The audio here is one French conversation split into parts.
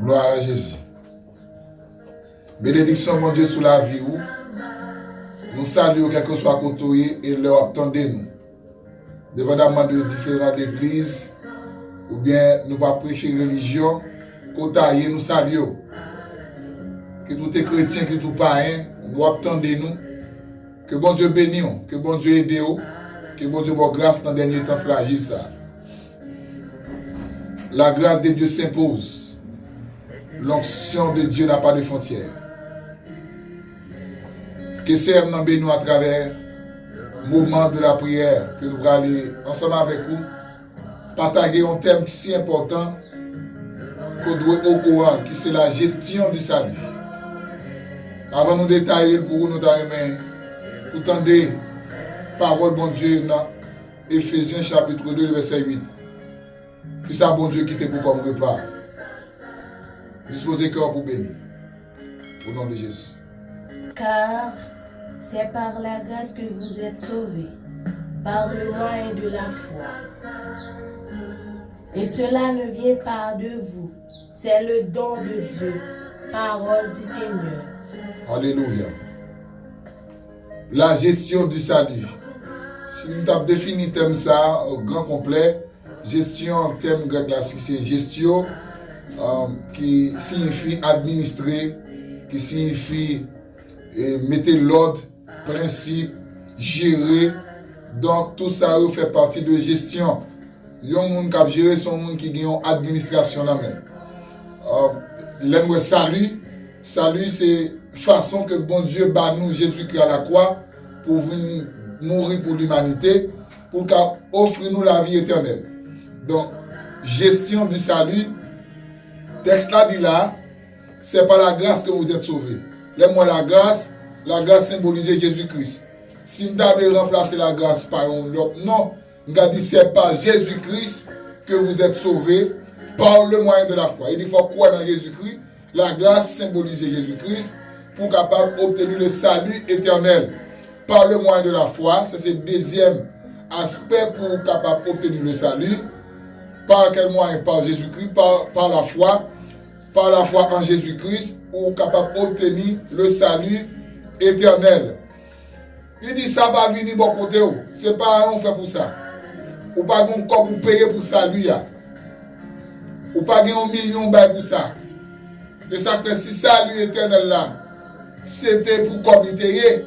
Gloire à Jésus. Bénédiction, mon Dieu, sous la vie. Nous saluons quel que soit côté et leur attendez-nous. Dépendamment de différentes églises, ou bien nous pas prêcher religion, côté nous saluons. Que tout est chrétien, que tout païen, nous attendez-nous. Que bon Dieu bénisse, que bon Dieu aide, que bon Dieu vous grâce dans le dernier temps fragile. Ça. La grâce de Dieu s'impose. L'onction de Dieu n'a pas de frontières. Que Seigneur nous bénisse à travers le moment de la prière que nous allons aller ensemble avec vous. Partager un thème si important qu'on doit au courant, qui c'est la gestion du salut. Avant de nous détailler pour nous donner, vous tendez parole bon Dieu dans Éphésiens chapitre 2 verset 8. Qui ça bon Dieu qui te pour comme repas. Disposez cœur pour bénir. Au nom de Jésus. Car c'est par la grâce que vous êtes sauvés, par le moyen de la foi. Et cela ne vient pas de vous, c'est le don de Dieu, parole du Seigneur. Alléluia. La gestion du salut. Si nous avons défini thème ça au grand complet, gestion en termes grec classique, c'est gestion qui signifie administrer, qui signifie mettre l'ordre, principe, gérer. Donc tout ça fait partie de gestion. Il y a un monde qui a géré, son monde qui a une administration là même. Salut, c'est façon que bon Dieu bat nous Jésus-Christ à la croix pour venir mourir pour l'humanité, pour offrir nous la vie éternelle. Donc, gestion du salut, texte là dit là, c'est par la grâce que vous êtes sauvés. Laisse-moi la grâce symbolise Jésus-Christ. Si nous devons remplacer la grâce par un autre nom, nous avons dit c'est par Jésus-Christ que vous êtes sauvés par le moyen de la foi. Il faut croire dans Jésus-Christ. La grâce symbolise Jésus-Christ pour capable d'obtenir le salut éternel par le moyen de la foi. C'est le deuxième aspect pour capable d'obtenir le salut. Par quel moyen? Par Jésus-Christ, par la foi en Jésus-Christ, pour capable d'obtenir le salut éternel. Il dit ça va venir bon côté. C'est pas on fait pour ça. Ou pas comme vous payez pour salut. Ou pas un million pour ça. Et ça fait si salut éternel là, c'était pour comité.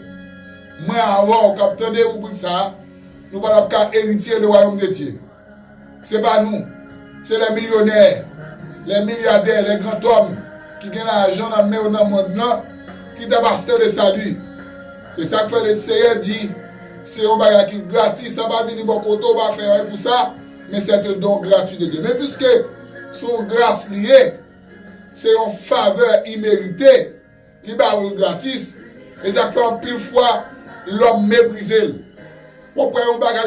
Moi avant, on attendez ou pour ça, nous pas héritier du royaume de Dieu. C'est pas nous. C'est les millionnaires, les milliardaires, les grands hommes qui gagnent l'argent dans le monde qui doivent acheter le salut. Et ça fait le Seigneur dit, c'est un bagage qui est gratuit, ça va venir bon côté, on va faire pour ça, mais c'est un don gratuit de Dieu. Mais puisque son grâce liée, c'est une faveur imméritée, il va gratis, et ça fait un pile fois l'homme méprisé. Pourquoi on bagage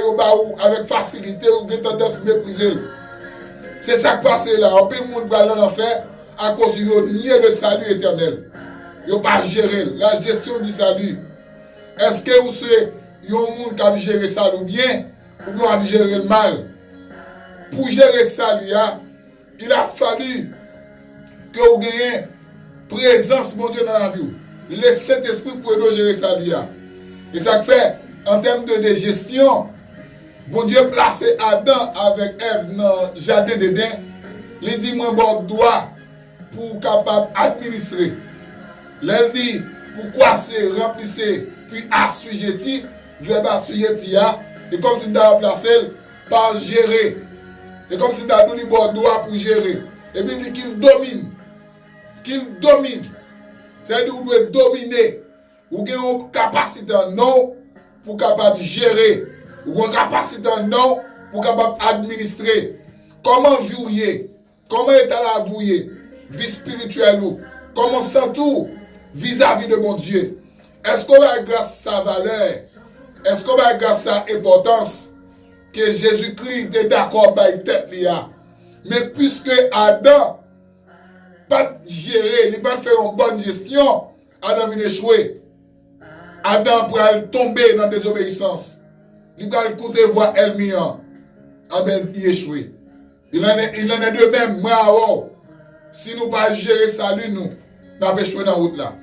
avec facilité ou une tendance mépriser? C'est ça qui passe là. Un peu de monde va dans l'enfer à cause de nier le salut éternel. Ils n'ont pas géré la gestion du salut. Est-ce que vous savez, il y a un monde qui a géré ça ou bien, ou bien a géré le mal? Pour gérer ça, il a fallu que vous ayez présence de Dieu dans la vie. Le Saint-Esprit pour gérer ça. Et ça fait, en termes de gestion, bon Dieu placé Adam avec Ève dans le jardin d'Éden. Il dit, moi, bon doigt pour capable administrer. Il dit, pourquoi c'est remplissé, puis assujetti, verbe assujetti, et comme si nous avons placé par gérer. Et comme si nous avons donné bon doigt pour gérer. Et puis il dit qu'il domine. Qu'il domine. C'est-à-dire que vous devez dominer. Vous avez une capacité non pour capable gérer. Vous avez une capacité non pour capable administrer. Comment vouiller? Comment est à la vouiller? Vie spirituelle ou? Comment s'entoure vis-à-vis de mon Dieu? Est-ce qu'on va grâce à sa valeur? Est-ce qu'on va grâce à sa importance? Que Jésus-Christ est d'accord avec tête là. Mais puisque Adam pas gérer, il pas faire une bonne gestion, Adam vient échouer. Adam pourrait tomber dans la désobéissance. Il va écouter voir Elmian. Adam il échoué. Il en est de même, moi, Si nous pas gérer salut, nous avons échoué dans la route là.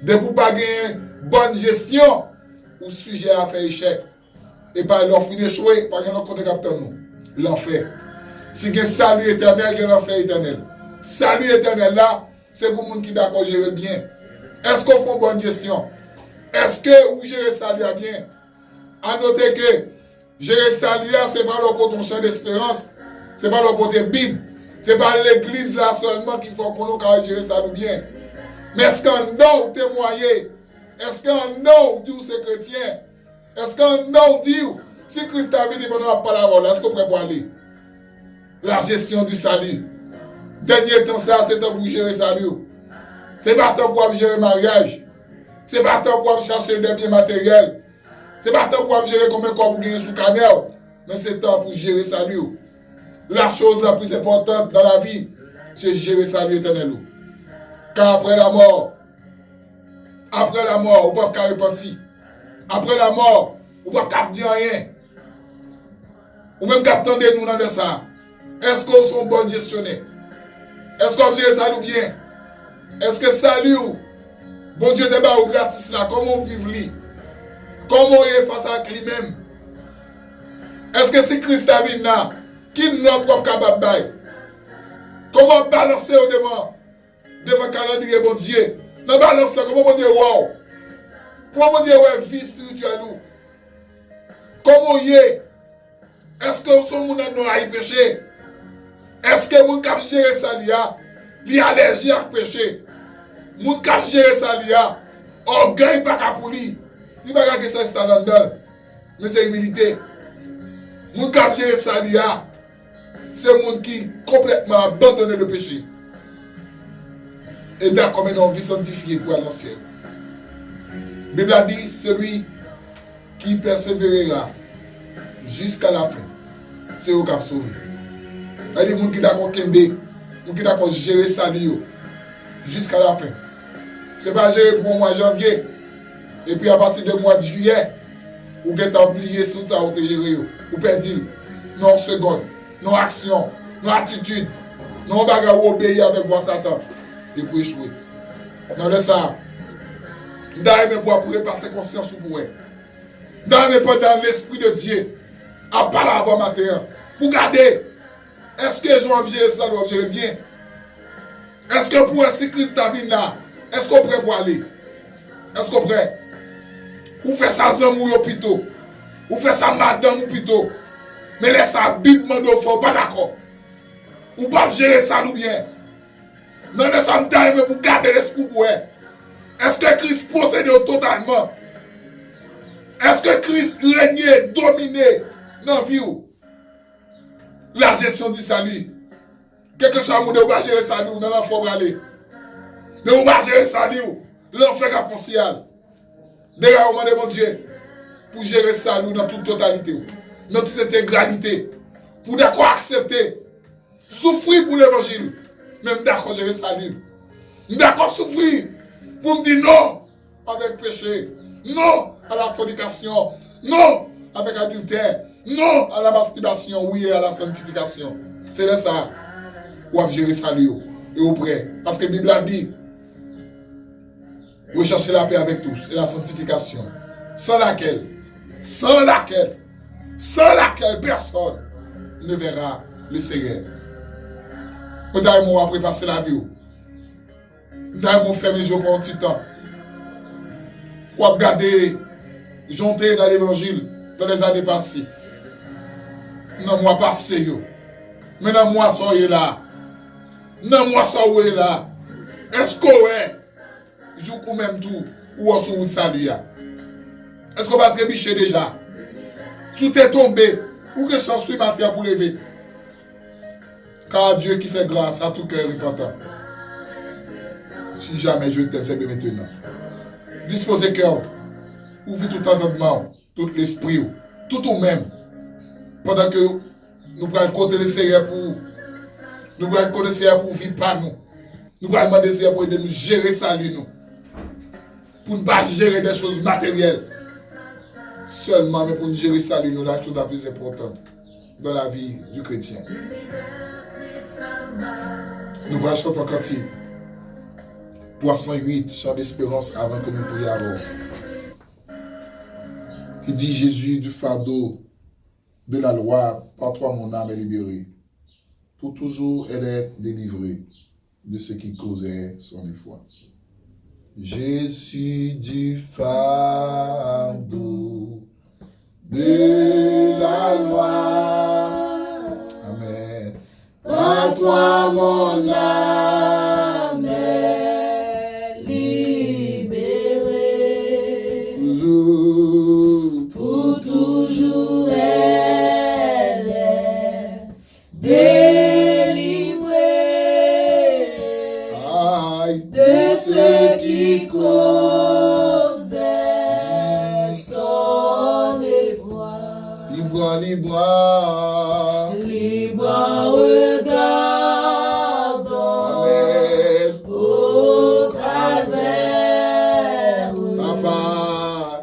De vous pas gagner bonne gestion, ou sujet à faire échec. Et pas leur finir échouer, par exemple, côté capteur nous. L'enfer. Si vous avez salut éternel, vous avez l'enfer éternel. Salut éternel là, c'est pour les gens qui d'accord gérer bien. Est-ce qu'on fait une bonne gestion? Est-ce que vous gérez salut bien? À noter que gérer salut, ce n'est pas le côté champ d'espérance, ce n'est pas le côté Bible, ce n'est pas l'église là seulement qu'il faut qu'on ait gérer salut bien. Mais est-ce qu'un nom témoigner? Est-ce qu'un nom dit c'est chrétien? Est-ce qu'un nom dit si Christ a venu pendant la parole, est-ce qu'on peut aller? La gestion du salut. Dernier temps, ça, c'est temps pour gérer salut. Ce n'est pas temps pour gérer le mariage. Ce n'est pas temps pour chercher des biens matériels. Ce n'est pas temps pour gérer combien de corps vous gagnez sous canal. Mais c'est temps pour gérer salut. La chose la plus importante dans la vie, c'est gérer salut éternel. Car après la mort, on ne peut pas repentir. Après la mort, on ne peut pas dire rien. Ou même qu'attendez nous dans ça. Est-ce qu'on sont bons gestionnaires? Est-ce qu'on gère salut bien? Est-ce que salut, bon Dieu débat au gratis là, comment on vit lui? Comment on est face à lui-même? Est-ce que si Christ a vu là, qui nous n'a pas capable de comment balancer au devant le calendrier bon Dieu? Non balancer, comment on dit wow? Comment on dit ouais vie spirituelle ou? Comment on y est? Est-ce que son monde a péché? Est-ce que mon cap gérer ça li allergie à péché? Mon cap gérer ça orgueil pas ka pour lui. Il va pas que ça c'est dans mais c'est humilité. Mon cap gérer ça c'est monde qui complètement abandonné le péché. Et d'accord mais non vie sanctifiée pour aller dans le ciel. La Bible a dit celui qui persévérera jusqu'à la fin, c'est au cap sauvé. Il y a des gens qui d'accord kembe, des gens qui d'accord gérer ça jusqu'à la fin. Ce n'est pas gérer pour le mois de janvier. Et puis à partir du mois de juillet, vous avez oublié sur ça, vous avez géré. Vous perdez. Non seconde, non action, non attitude, non bagarre ou obéir avec moi Satan. Et pour échouer. Non, de ça. Nous devons voir pour repasser conscience ou pour eux. Nous devons pas dans l'esprit de Dieu. À parler avant matin. Pour garder. Est-ce que je vais gérer ça, je vais gérer bien? Est-ce que pour un cycliste David là, est-ce qu'on prêt pour aller? Est-ce qu'on prêt? Ou fait ça zam ou plutôt? Ou fait ça madame ou plutôt? Mais laisse ça Bible de faut pas d'accord. Ou pas gérer ça ou bien? Non, laisse ça me pour garder l'esprit pour eux. Est-ce que Christ possède totalement? Est-ce que Christ règne, domine dans la vie? La gestion du salut. Quel que soit le monde, on va gérer le salut, on va faire aller. Mais on va gérer le salut, l'enfer capocial. D'ailleurs, on demande mon Dieu pour gérer le salut dans toute totalité, dans toute intégralité. Pour d'accord accepter, souffrir pour l'évangile, même d'accord gérer le salut. D'accord souffrir pour me dire non avec péché, non à la fornication, non avec adultère, non à la masturbation, oui à la sanctification. C'est de ça. Ou à gérer salut et au près. Parce que la Bible a dit, recherchez la paix avec tous, c'est la sanctification. Sans laquelle personne ne verra le Seigneur. Nous devons préparer la vie. Nous devons faire mes jours pour un petit temps. Ou à regarder, jonter dans l'évangile dans les années passées. Non, moi passé. Maintenant, moi, soyez là. Non, moi, soyez là. Est-ce qu'on est, je même tout, ou on se salue? Est-ce qu'on va trébucher déjà? Tout est tombé. Ou que chance suis matin pour lever? Car Dieu qui fait grâce à tout cœur repentant. Si jamais je t'aime, c'est maintenant. Disposez cœur. Ouvrez tout entendement, tout l'esprit, tout au même. Pendant que nous prenons côté le Seigneur pour nous prenons côté le Seigneur pour vivre par nous. Nous prenons demander le Seigneur pour aider nous gérer ça nous. Pour ne pas gérer des choses matérielles. Seulement, mais pour nous gérer ça nous, la chose la plus importante dans la vie du chrétien. Nous allons chanter un cantique. 308, chant d'espérance avant que nous prions. Qui dit Jésus du fardeau de la loi, par toi mon âme est libérée. Pour toujours elle est délivrée de ce qui causait son effroi. Jésus du fardeau de la loi. Amen. Par toi mon âme est libérée. Pour toujours elle est délivrée de ce qui causait son effroi. Libre, libre. Libre regardons Amen. au calvaire. Papa.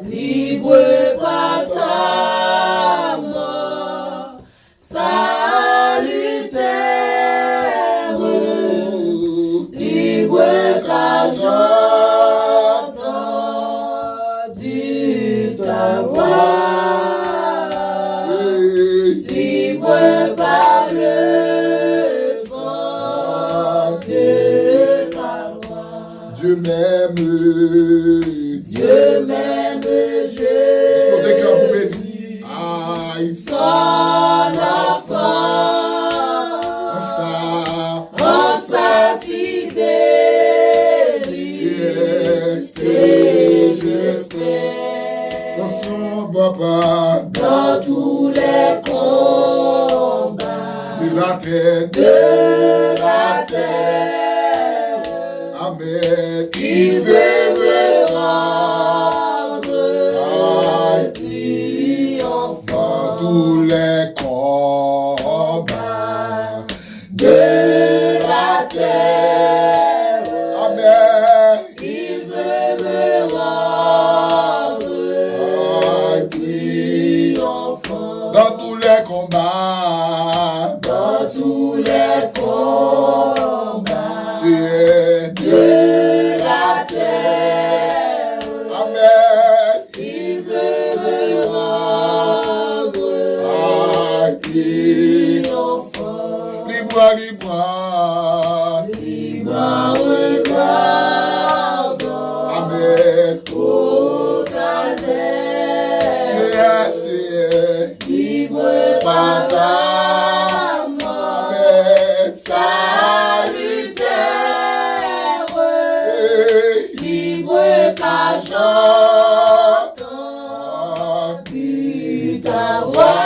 Libre par ta mort salutaire. Libre car j'entends ta voix. Libre par le sang de ta voix. Dieu m'aime. Dieu m'aime, Disposez cœur pour bénir. Jésus, Aïe, son enfant, ça. en sa fidélité, j'espère. Dans son papa. Dans tous les combats De la tête. de la terre, Amen. il veut me rendre triomphant. Dans tous les combats De la terre, Amen. il veut me rendre triomphant. Dans tous les combats. Dans tous les combats C'est Dieu. de la terre, Amen. il veut me rendre triomphant. Libre, libre. Libre regardons Amen. au calvaire. C'est Libre par ta mort Amen. salutaire. Libre car j'entends ta voix.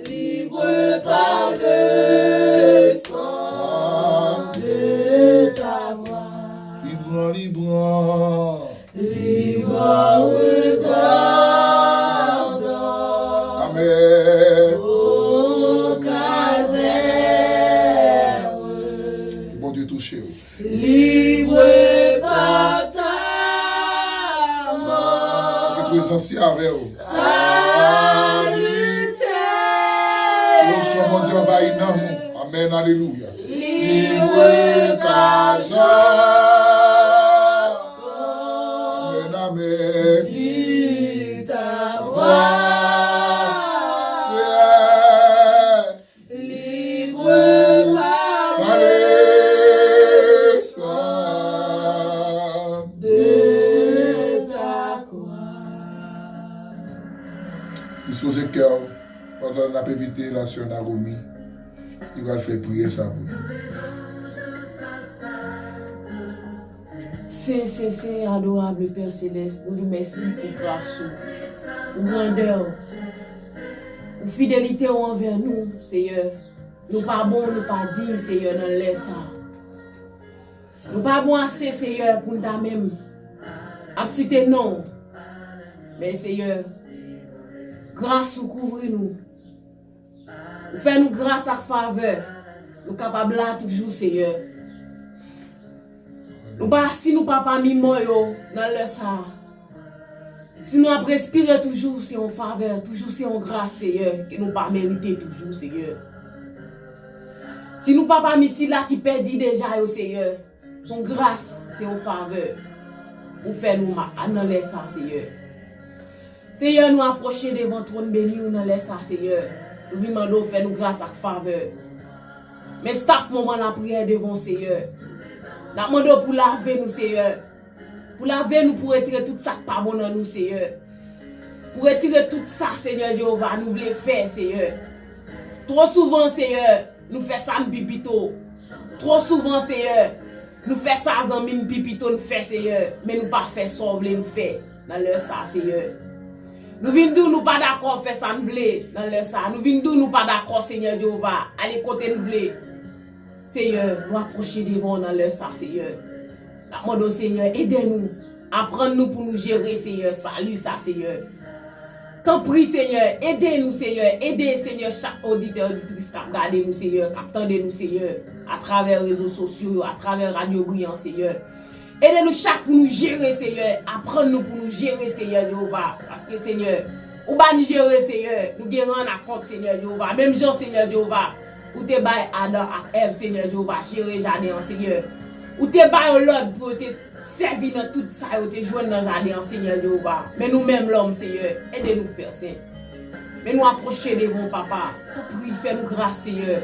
Libre par le sang de ta voix. Libre, libre. Libre regardons Amen. au calvaire. Bon Dieu touché. Libre par ta Que mort présence avec vous. salutaire. Donc, soit mon Dieu envahi dans nous. Amen. Alléluia. Libre car Amen. Amen. j'entends ta voix. C'est Libre par Allez, sang. de ta croix. Disposez le cœur. Pendant qu'on a évité la sœur Naomi, il va le faire prier ça pour nous. C'est adorable Père Céleste, nous nous remercions pour grâce, pour grandeur, pour fidélité envers nous, Seigneur. Nous pas bons, nous pas dignes, Seigneur, dans l'air ça. Nous pas bons assez, Seigneur, pour nous même. Absiter non. Mais Seigneur, grâce ou couvre-nous. Fais-nous grâce à faveur. Nous capables là toujours, Seigneur. Nous pas si nous pas mis moi dans le ça. Si nous avons respiré toujours, c'est en faveur, toujours c'est en grâce, Seigneur, que nous pas mérité toujours, Seigneur. Si nous papa ici là qui perdit déjà au Seigneur, son grâce, c'est au faveur. Ou fait nous dans les ça, Seigneur. Seigneur, nous approcher devant trône béni ou dans les ça, Seigneur. Nous demandons faire nous grâce à faveur. Mais staff moment la prière devant Seigneur. Nous demandons pour laver nous, Seigneur. Pour laver nous, pour retirer tout ça qui pas bon dans nous, Seigneur. Pour retirer tout ça, Seigneur Jéhovah, nous voulons faire, Seigneur. Trop souvent, Seigneur, nous faisons ça en pipito. Trop souvent, Seigneur, nous faisons ça en pipito, nous faisons, Seigneur. Mais nous ne pas faire ça, nous faire dans leur ça, Seigneur. Nous venons d'où nous pas d'accord faire ça, nous voulons dans leur ça. Nous venons d'où nous pas d'accord, Seigneur Jéhovah. Allez, côté nous voulons. Seigneur, nous approcher devant dans leur ça, Seigneur. Nous demandons, Seigneur, aidez-nous. Apprends-nous pour nous gérer, Seigneur. Salut ça, Seigneur. T'en prie, Seigneur, aidez-nous, Seigneur. Aidez, Seigneur, chaque auditeur, auditrice qui regarde nous, Seigneur, qui attendez nous, Seigneur, à travers les réseaux sociaux, à travers Radio Brillant, Seigneur. Aidez-nous chaque pour nous gérer, Seigneur. Apprends-nous pour nous gérer, Seigneur Jéhovah. Parce que, Seigneur, ou pas nous gérer, Seigneur, nous guérons à compte, Seigneur Jéhovah. Même Jean, Seigneur Jéhovah, ou te bail Adam à Ève, Seigneur Jéhovah, gérer jardin, Seigneur. Ou te bail l'ordre pour te servir dans tout ça, ou te joindre dans le jardin, Seigneur Jéhovah. Mais nous-mêmes, l'homme, Seigneur, aidez-nous, Père Saint. Mais nous approcher devant Papa. Te prie, fais-nous grâce, Seigneur.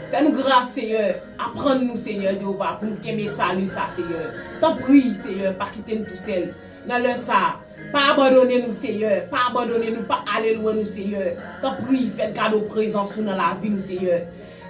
Fais-nous grâce, Seigneur. Apprends-nous, Seigneur Jéhovah, pour nous aimer salut, ça, Seigneur. T'en prie, Seigneur, pas quitter nous tout seul. Dans le ça. Pas abandonner nous, Seigneur. Pas abandonner nous, pas aller loin, nous, Seigneur. T'en prie, fais le cadeau présence dans la vie, nous, Seigneur.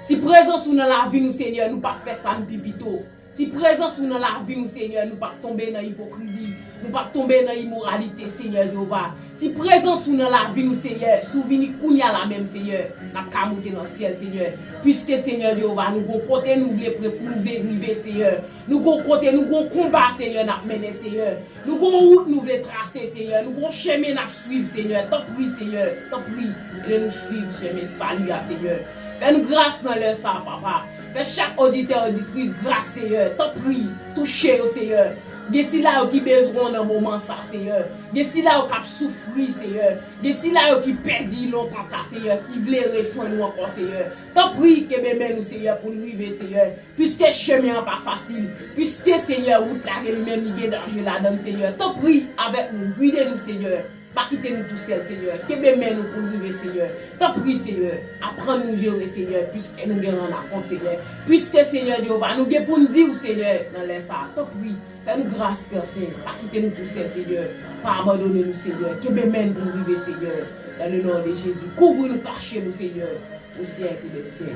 Si présence dans la vie, nous, Seigneur, nous pas faire ça, nous, pipito. Si présence dans la vie, nous, Seigneur, nous pas tomber dans l'hypocrisie, nous pas tomber dans l'immoralité, Seigneur Jéhovah. Si présence dans la vie, nous, Seigneur, souvenir qu'on y a la même, Seigneur, n'a pas monter dans le ciel, Seigneur. Puisque, Seigneur Jéhovah, nous avons côté, nous voulons dériver, Seigneur. Nous avons côté, nous avons combat, Seigneur, n'a mené, Seigneur. Nous avons route, nous voulons tracer, Seigneur. Nous avons chemin, n'a suivre, Seigneur. T'en prie, Seigneur, t'en prie. Et nous suivre, chemin, salut, Seigneur. Fais-nous grâce dans leur ça, Papa. Fais chaque auditeur, auditrice, grâce, Seigneur. T'en prie, touchez au Seigneur. D'ici là qui besoin dans moment ça, Seigneur. D'ici là qui souffrir, Seigneur. D'ici là qui perdit longtemps ça, Seigneur. Qui voulait rejoindre nous encore, Seigneur. T'en prie que même nous, Seigneur, pour nous arriver, Seigneur. Puisque le chemin n'est pas facile. Puisque, Seigneur, route là, lui-même, il y a danger là-dedans, Seigneur. T'en prie avec nous, guidez-nous, Seigneur. Pas quitter nous tout seuls, Seigneur. Que même nous pour nous arriver, Seigneur. T'en prie, Seigneur. Apprends-nous gérer, Seigneur. Puisque nous gagnons la compte, Seigneur. Puisque, Seigneur Jéhovah, nous gagnons pour nous dire, Seigneur, dans les ça. T'en prie. Fais-nous grâce, Père Saint. Pas quitter nous tout seuls, Seigneur. Pas abandonner nous, Seigneur. Que même pour nous arriver, Seigneur. Dans le nom de Jésus. Couvre-nous, cachez-nous, Seigneur. Au siècle des siècles.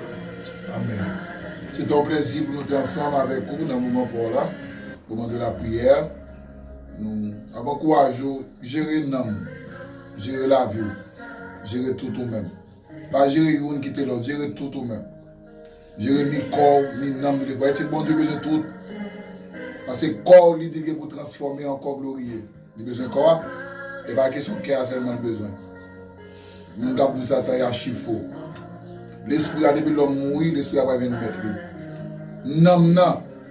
Amen. C'est un plaisir pour nous être ensemble avec vous dans le moment pour là, au moment de la prière. Nous avons courage, gérer l'âme, gérer la vie, gérer tout nous-mêmes. Pas gérer une qui était l'autre, gérer tout nous-mêmes. Gérer ni corps, ni âme, ni c'est bon Dieu besoin de tout. Parce que le corps, il dit pour transformer en corps glorieux. Il a besoin de corps, et pas question de cœur seulement besoin. Nous avons dit ça, ça y a chiffre. L'esprit a depuis l'homme mourir, l'esprit a pas venir mettre lui. L'âme,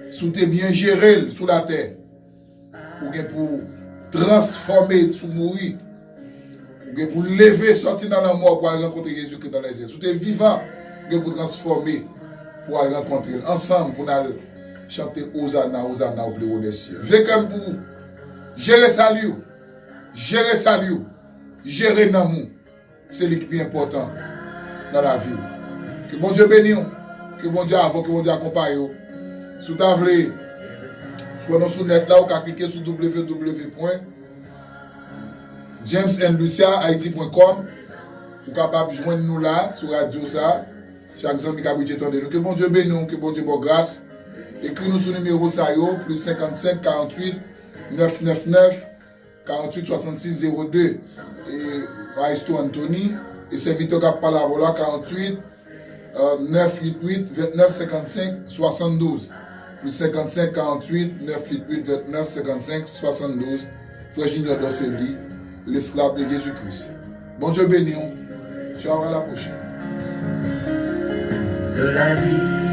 si tu es bien géré sous la terre, pour transformer, sous mourir, pour lever, sortir dans la mort, pour aller rencontrer Jésus-Christ dans les airs. Si tu es vivant, pour transformer, pour aller rencontrer ensemble, pour aller chanter Hosanna, Hosanna au plus haut des cieux. J'ai comme pour gérer salut, gérer l'amour. C'est le plus important dans la vie. Que bon Dieu bénisse, que bon Dieu avance, que bon Dieu accompagne. Si vous voulez, soit sur net là, vous cliquez sur www.jamesandluciahaiti.com. Vous êtes capable de joindre nous là, sur Radio ça. Chaque jour, nous avons entendu. Que bon Dieu bénisse, que bon Dieu bonne grâce. Écris-nous sur le numéro SAIO, plus 55 48 999 48 66 02. Et Maestro Anthony, et c'est Victor qui parle à voilà 48 988 29 55 72. Plus 55 48 988 29 55 72. Frère Junior Dosselli, l'esclave de Jésus-Christ. Bon Dieu béni. Ciao, à la prochaine. De la vie.